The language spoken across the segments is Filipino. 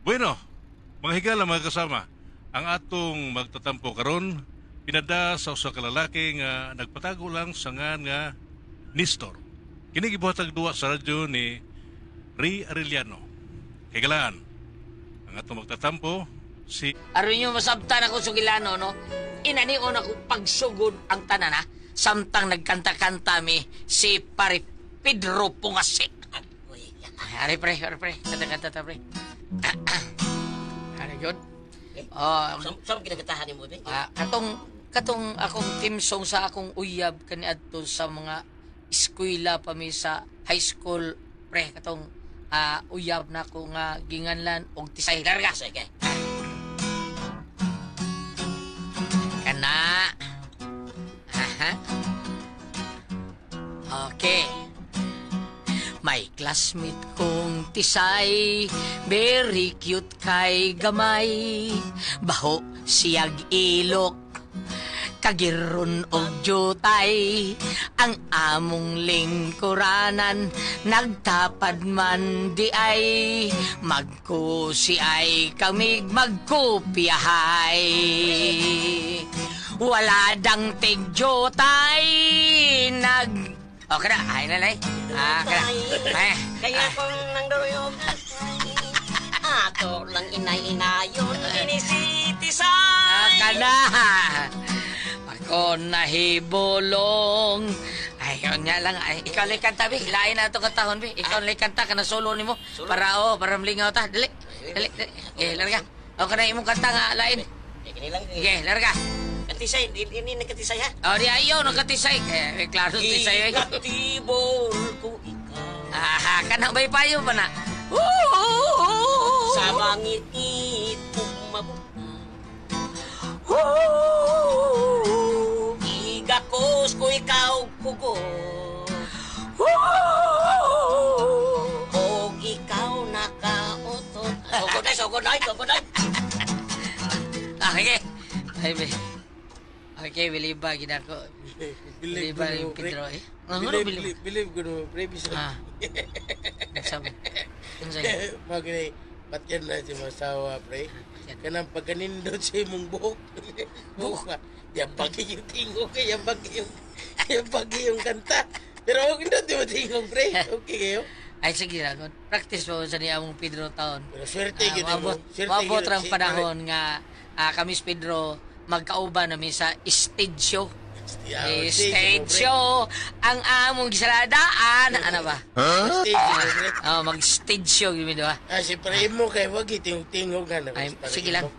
Bueno, mga higala mga kasama, ang atong magtatampo karon pinada sa usa ka lalaki nga nagpatago lang sa ngan nga Nestor. Kini gibuhatag duwa sa radyo ni Ray Arellano. Higalaan, ang atong magtatampo si Aron nyo masabtan ako sugilano, no? Inanion ako pagsugod ang tanan, ha? Samtang nagkanta-kanta mi si Pare Pedro Pungasi. Ari pre. Kanta-kanta ta, pre. Ari, good. Saan kinagatahan mo, Ben? Katong akong team song sa akong uyab kaniadto sa mga eskwela pa mi sa high school, pre. Katong uyab na ko nga ginganlan og tisay larga. Sige. Kana. Aha. Okay. May classmate kong tisay, very cute kay gamay. Baho siyag ilok, kagiron og jutay. Ang among lingkuranan, nagtapad man di ay. Magko si ay kamig magkopyahay. Wala dang tigjutay, Okay na, ay nalay. Kaya. Kaya kung nandaro yung... Ato lang inay-inayon, inisiti-say. Kana. Ako nahibulong. Ay, yun nga lang. Ay, ikaw lang kanta, Bi. Lain na ito katahon, Bi. Ikaw lang kanta ka na solo ni mo. Para mlingaw ta. Dali. Larga. O ka na imong kanta nga, lain. Kinilang. Larga. Katisay, ini nagkatisay ha? Di ayaw, nagkatisay. Klaro tisay. Ikatibol ko ikaw. Kanang bay payo pa na. Sa mangit-ngit umabot. Igakos ko ikaw kuko. Og ikaw nakautot. Sogoday. Okay. Ay, Bi. Okay, biliba ginako. Biliba yung Pedro, eh. Believe ko no, previous na. Sabi. Magani, patyan na si Masawa, pre. Kanang pagkanindot sa imong buhok. Buhok nga. Yan bagi yung tingog, yan bagi yung kanta. Pero huwag na di mo tingog, pre. Okay kayo? Ay, sige lang. Practice po sa niya mong Pedro taon. Pero swerte yun mo. Mabot ang panahon nga kami si Pedro magkauban namin sa stage show. Stage show ang among gisaladaan. Ano ba? Mag-stage show gimi do ha. Siyempre mo kay wag itingog nga na. Ay, sige lang.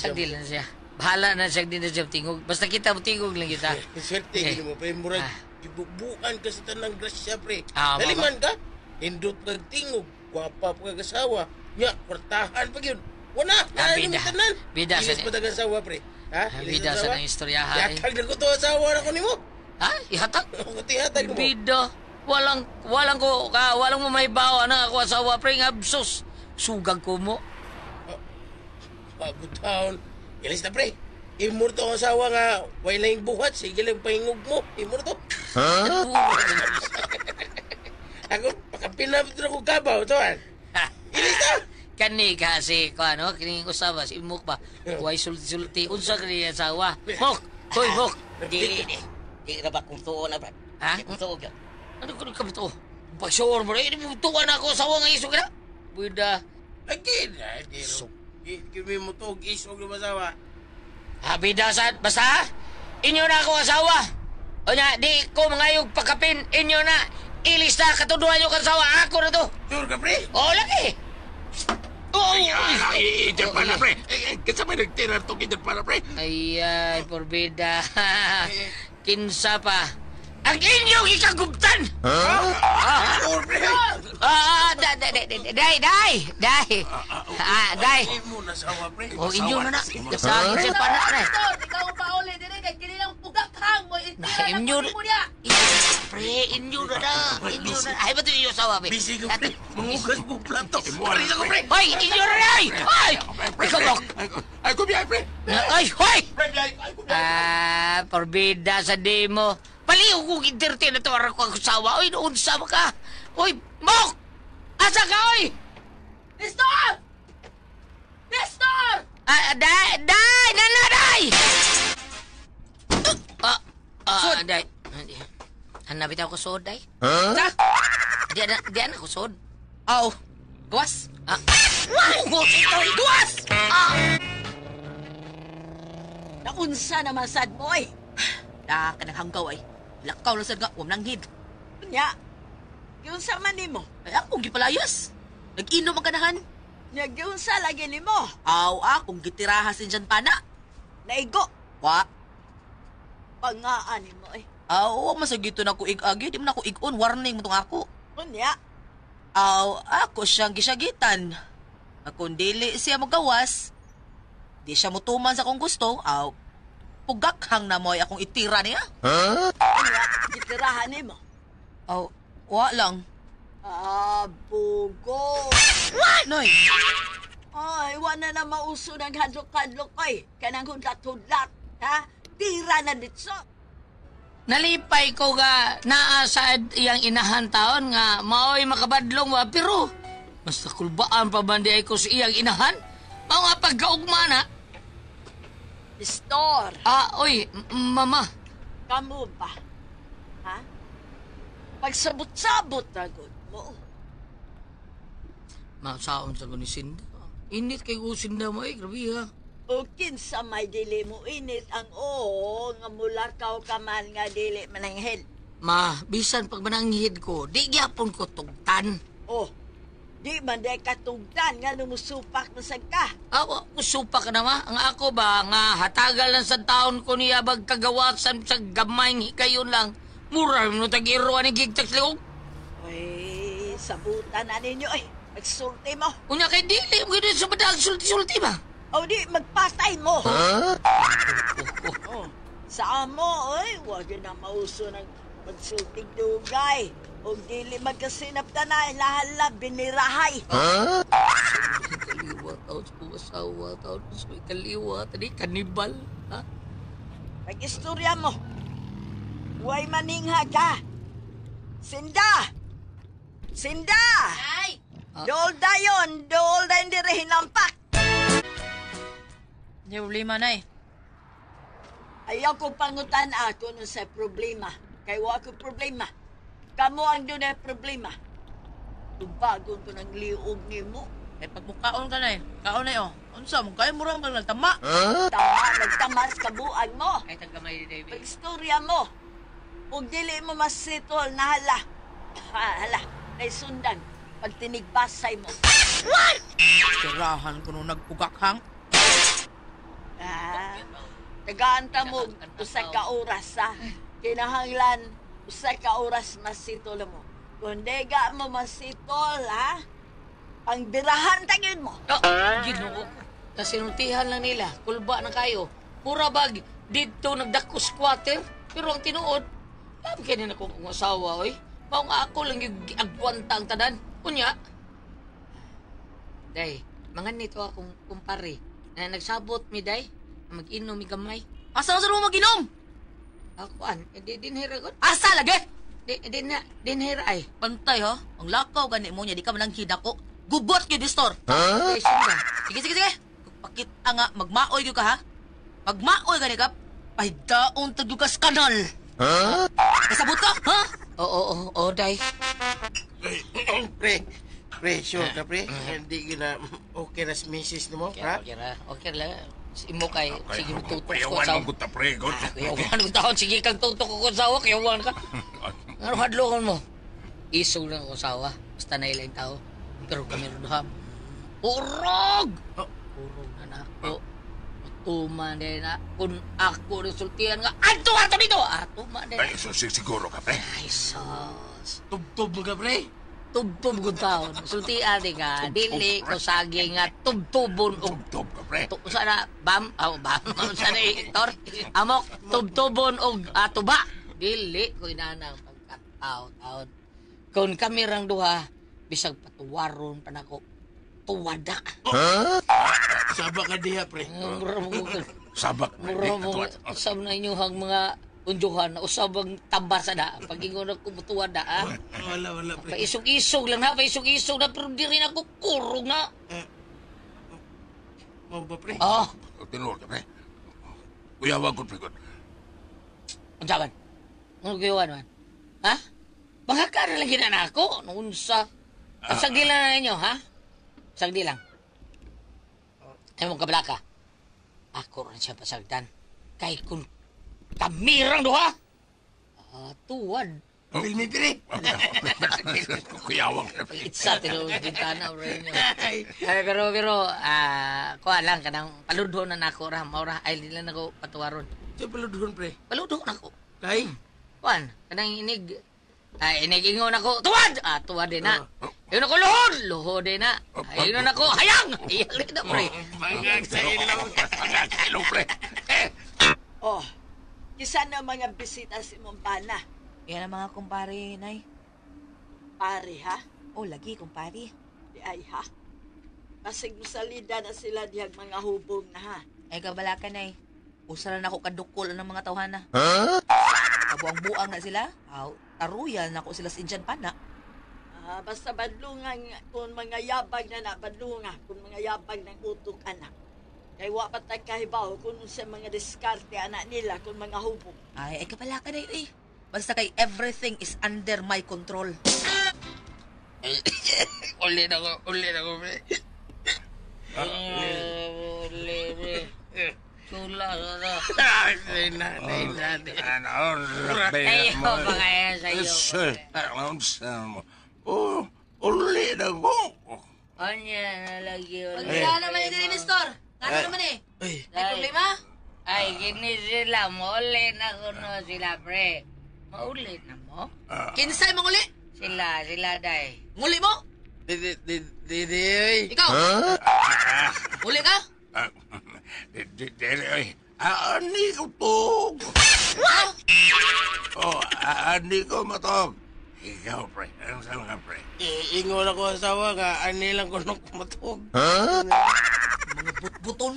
Sagdi lang siya. Bahala na siya din na siya tingog. Basta kita mo tingog lang kita. Swerte gini mo, pre. Murag gibubuan ka sa tanang grasya, pre. Daliman ka? Indot kag tingog. Gwapa pa kag asawa. Nya, kwartahan pa yun. Wala, bida sa ilis patag-asawa, pre. Bida sa nang istoryahan. Yatag na ko to asawa na ko ni mo. Ihatag? Ihatag mo. Bida. Walang mo may bawa na ako asawa, pre. Absos. Sugag ko mo. Pagutaon. Ilis na, pre. Imurto ang asawa nga, way lang buhat. Sige lang pahingog mo. Imurto. Ako, pakapinapit na ko kabaw, tuwan. Ilis na. Kani kasi kining usaba si Mok ba. Way sulti unsa kani asawa. Mok, hoy Mok. Di ra ba kung tuon na ba? Tuon ka. Ano ko to? Pasyor mo rin, tuwa na ako asawa nga iso kana. Buda. Again, di ro. Kimi mo to isog na asawa. Bida sa basta inyo na ako asawa. O nya di ko mangayog pakapin inyo na. Ilis na katuduhan nyo kasawa ako na to. Sure ka, pre? Oo, lagi. Iyan pala, pre. Kasabay nagtirar to kiyan pala, pre. Ay, porbida. Kinsa pa. Ang inyong ikagubtan! Day! Imo na sawa, pre. O, inyo na na. Kasagin siya pa na. Ikaw pa ulit din kay kinilang pugakhang mo. Inyo na. Pre, inyo na na. Ay, ba't inyo sawa, pre? Busy ko, pre. Mangugas mo plato. Paris ako, pre. Hoy, inyo na na! Hoy! Ikaw mo. Ay, kumiyay, pre. Ay, hoy! Porbida sa demo. Paliw kong interti na tawara ko ang sawa. Oy, noon sama ka. Oy, Mok! Asa ka, oy? Nestor! Day! Nana, day! Day. Hanapit ako sod, day. Sa? Di na ko sod. Aw. Gawas. Duwas! Naunsa naman sad mo eh. Da ka nang hanggaw ay. Lakaw lang sad nga, huwag nang hid. Nya, yung sa manimo. Ay, akong gipalayas. Nag-inom ang kanahan. Nagyunsa lagi ni mo. Aw, akong gitirahasin dyan pa na. Naigo. Wa. Pangaan ni mo eh. Aw, huwag masagito na ko ig-agi. Di mo na ko ig-on. Warning mo tong ako. Unya, Aw, ako siyang gisagitan. Akong dili siya magawas. Di siya mutuman sa akong gusto. Aw, pugakhang na mo ay akong itira niya. unya, gitirahan ni mo. Aw, wa lang. Bugo. Noy, Ay, wala na mauso ng hadlok-hadlok ay. Kanang hudlat-hudlat. Ha? Tira na ditso. Nalipay ko ga naasad iyang inahan taon nga maoy makabadlong wa pero basta kulbaan pa bandi ay ko sa iyang inahan. Mao nga pagkaugma na. Nestor, Oy, mama. kamu ba? Ha? Pagsabot-sabot na good mo. Masaon sa ko ni Sinda. Init kay ko Sinda mo grabe ha. O kinsa may dili mo init ang oo nga mulakaw ka man nga dili mananghid. Ma, bisan pag mananghid ko, di gyapon ko tugtan. Oh, di man day katugdan nga numusupak na sad ka. Usupa ka na ma. Ang ako ba nga hatagal lang sa taon ko niya bag kagawasan sa gamay kayon lang. Mura mo tag-iro ni gigtak liog. Ay, sabutan na ninyo eh. Magsulti mo. Unya kay dili mo gid sa badag sulti-sulti ba? O di, magpatay mo. Oh, sa amo, ay, wag na mauso ng magsulting dugay. O dili magkasinap na na, lahala, binirahay. Kaliwa taon sa pumasawa taon sa kaliwa tadi kanibal. Ha? Mag-istorya mo. Huwag maningha ka. Sinda! Sinda! Ay! Dool dayon, dool da hindi rin hinampak. hindi problema na eh. Ayaw ko pangutan ako nun sa problema. Kaya wa ko problema. Kamu ang doon ay problema. Tubagon ko ng liog ni mo. Eh, pagmukaon ka na eh. Kaon na eh, oh. Unsa, magkaya mo rin kang nagtama. Nagtamas kabuan mo. Ay, tagamay ni David. Pag-istorya mo. Kung dili mo masitol na hala. Hala, ay sundan. Pag tinigbasay mo. Tirahan ko nung nagpugakhang. Tagaanta mo usay ka oras ha. Kinahanglan usay ka oras masitol mo. Kung di ka mo masitol ha, ang birahan tagin mo. Ginoo. Kasinultihan lang nila. Kulba na kayo. Pura bag. Dito nagdako squatter. Pero ang tinuod, labi kayo na kong asawa, oy. Maong ako lang yung agwanta ang tanan. Unya. Day, mga nito akong kumpare. Na nagsabot mi, day. Mag-inom mi gamay. Asa sa mo mag-inom? Akuan, dinhira ko. Asa lagi? Dinhira ay. Pantay ha. Ang lakaw gani mo niya, di ka man lang hidako. Gubot yun, Distor. Day, sinda. Sige. Pakita nga, magmaoy yun ka ha. Magmaoy gani ka. Pahigdaon tagyugas kanal. Kasabot ka, ha? Oo, day. Pre, sure ka, pre? Hindi gina okay na si misis mo, ha? Okay lang. Imo kay, sige mo tutok ko Payawan sa... mo ta, pre. God. Kayawan mo taon, sige kang tutok ko sa awa, kayawan ka. Ano hadlongan mo? Isog lang ako sa awa. Basta na ilang tao. Pero kami rin ha. Urog! Urog na ako. Tuman din na. Kung ako resultihan nga, ato dito! Tuman din. Ay, so, siguro ka, pre. Ay, sos. Tubtob mo ka, pre? Tubtob ko taon. Resultihan din nga. Dili ko saging nga tubtubon og Tub ka, pre. sana bam bam sana Hector amok tubtubon og tuba dili ko inana pagkataon kung kami rang duha bisag patuwaron pa nako tuwada Saba ka diha, pre. Sabak, pre. mura mo usab na inyong mga unjuhan na usabang tabasa na pag ingon ako mutuwada Wala, pre. paisog-isog lang na paisog-isog na pero di rin ako kurog na pa ba, pre? Oh, Tinuod ka, pre. Kuyawan ko, pre. ang saban. Ano gayon man? Ha? Baka ka na lagi na ako. Noon sa... Sagdi lang na ninyo, ha? Sagdi lang. Ayaw mong kablaka. Ako rin siya pasagdan. Kay kung kamirang doha. Tuwad. Pilmi, pre. Kuyawan ka, pre. Itsa, tinawag bintana rin nyo. Ay, pero, kuha lang ka nang paludho na nako ra. Maura, ay nila na ko patuwaron. Siya pala doon, pre. Paludho na ko. Kay? Kuhan, kanang inig. Inig-ingon ako, tuwad! Tuwad din na. Ayun ako, luhod! Luhod din na. Ayun ako, hayang! Hayang na, pre. Mangag sa ilaw. Mangag sa ilaw, pre. Oh, kisa na mga bisita si Montana. Yan ang mga kumpare, Nay. Pare, ha? Oh, lagi, kumpare. Di ay, ha? Kasig salida na sila dihag mga hubong na, ha? Ay, kabalakan, Nay. Usaran ako kadukol ng mga tawhana. Kabuang-buang na sila. Taruyan na ako sila sa Indian pana. Basta badlungan kung mga yabag na badlungan kung mga yabag ng utok anak. Kay wa pa tay kahibaw kung sa mga diskarte anak nila kung mga hubog. Ay, kabalakan, Nay, eh. Basta kay everything is under my control. Uli na ko, pre. Uli, pre. Sula, sula. Ayaw ba kaya sa'yo? Uli na ko. Anya na lagi uli. Wala naman yung din, Nestor. Ano naman eh? May problema? Ay, gini sila. Mauli na ko no sila, pre. Mauli na mo? Kinsay mong uli? Sila, day. Nguli mo? Didi, Ikaw? Uli ka? Ani ko to. Ani ko matog. Ikaw, pre. Ang saan ka, pre? ingon ako asawa nga, ani lang ko nung kumatog. Mga butbuton.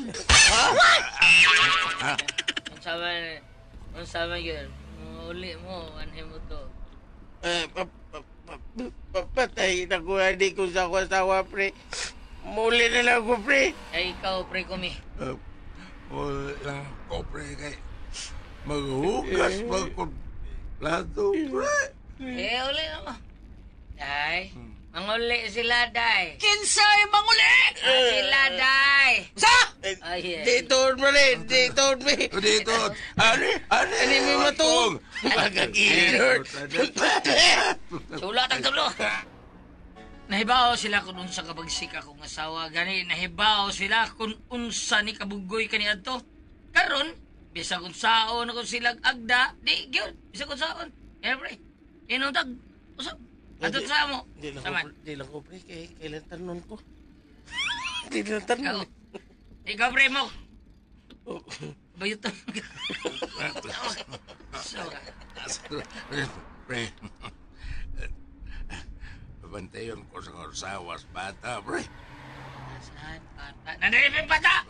Ang sama yun. Uli mo, anhin mo to. Papatay na ko, hindi ko sa ako asawa, pre. Muli na lang ako, pre. Ay, ikaw, pre, kumi. Wala ko, pre, kay maghugas magkod plato, pre. Uli na mo. Day, manguli sila, day. Kinsay manguli? Sila, day. Sa? Ay, Dito, mali. Dito, me. Dito, ani may matog. Magagilor. Sula, tagtulo. Nahibaw sila kung unsa kabagsik akong asawa. Gani, nahibaw sila kung unsa ni kabugoy kani adto. Karon, bisag unsaon ako sila agda, di gyud, bisag unsaon. Yan pre. Inong tag usap. Adto sa mo. Di Saman. lang ko, pre. Kailan tanon ko. Di lang tanon. Ikaw pre mo. Bayutan. So, Pre. Bantayon ko sa korsawas bata, pre. saan pata? Nandiripin pata!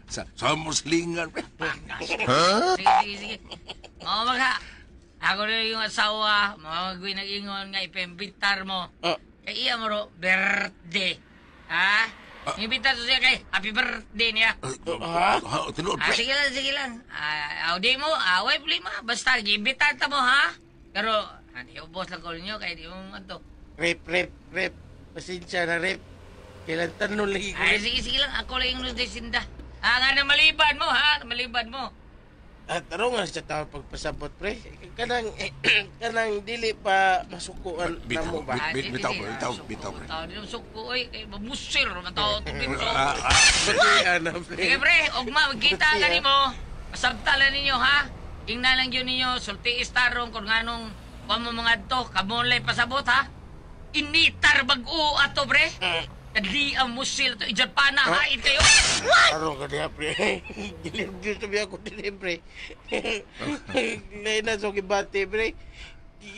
Sa muslingan, pre. Sige. Oo, magha. Ako na yung asawa, mamagawin nag-ingon nga ipembitar mo. Kay iya mo ro, birthday. Ha? Imbitar to siya kay happy birthday niya. Tinuod, pre. Sige lang. Di mo, away problema. Basta, imbitar ta mo, ha? Pero, hindi ubos lang ko ninyo, kaya di mo manto. Rep. Pasensya na, rep. Kailan tanon lagi ko. Ay, sige lang. Ako lang yung sinda. Nga na maliban mo, ha? Maliban mo. At taro nga sa tao pagpasabot, pre. Kanang dili pa masukuan na mo ba? Bitaw, pre. Tao din ang suko, oy. Kaya mamusir, matao ito dito. Pati pre. Sige, pre. Ugma, magkita ka ni mo. Masabtalan ninyo, ha? Ingna lang yun ninyo. Sulti istarong kung nganong mo mga to. Kamulay pasabot, ha? Initar bag-o ato, pre. Kadi ang musil to. Ijan pa na, hain kayo. Taro ka niya, pre. Ginirview sabi ako din, pre. Ngayon na so kibati, pre.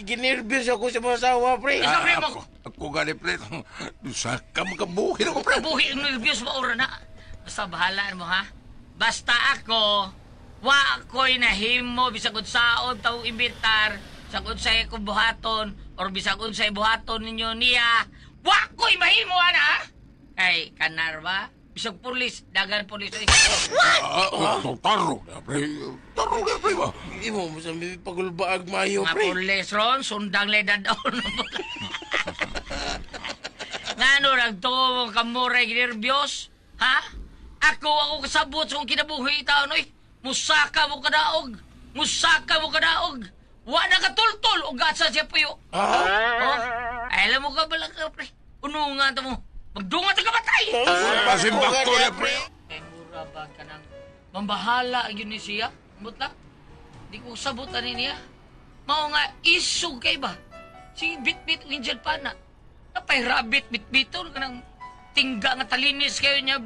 Ginirview ako sa mga asawa, pre. Isa, pre, mo. Ako gani, pre. Sa kamakabuhin ako, pre. Kabuhi ang nervyos mo, ora na. Basta bahalaan mo, ha? Basta ako, wa ako'y nahimo, bisag unsaon tao imbitar, bisag unsay ko buhaton, or bisag unsay buhaton ninyo niya, wa ko'y mahimo, ana, ha? Kay, kanar ba? Bisag pulis, dagan pulis. Taro na, pre. Taro ka, pre ba? Hindi mo sa may pagulbaag mayo, Mga pre. pulis ron, sundang ledad doon. Ngano nagtuo mo kamuray ginerbyos? Ha? Ako kasabot sa kong kinabuhi taon, oy. Musaka mo kadaog. Musaka mo kadaog. Wa na katultol o gasa siya puyo. Oh, ay, alam mo ka bala ka, pre. Unungan ta mo. Magdungan ta kamatay. Pasimbak ko na, pre. Eh, mura ba ka nang mambahala yun ni siya? Mutla? Di ko sabutan niya. Mao nga, isog kay ba? Si bit-bit ninjal pa na. Napay rabbit bit-biton ka ng tingga nga talinis kayo niya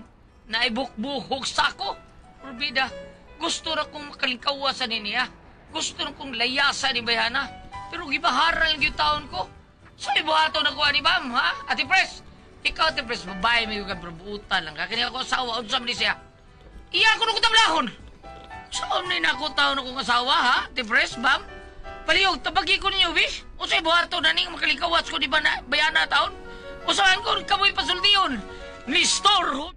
na ibuk-buhok sako. Urbida, gusto na kong makalingkawasan niya. Gusto na kong layasan ni Bayana. Pero gibaharan lang yung taon ko. Sa ibuhato na kuha ni Bam, ha? Ate Pres, ikaw, Ate Pres, babae may yung kabrabutan lang. Kaya ako asawa, unsam ni siya. Iya ko na kutamlahon. Saan na inakutaw na kong asawa, ha? Ate Pres, Bam? Palihog, tabagi ko ninyo, bish. O sa ibuhato na ning makalingkawas ko di ba na Bayana taon? O saan ko kamoy pasultiyon? Ni store,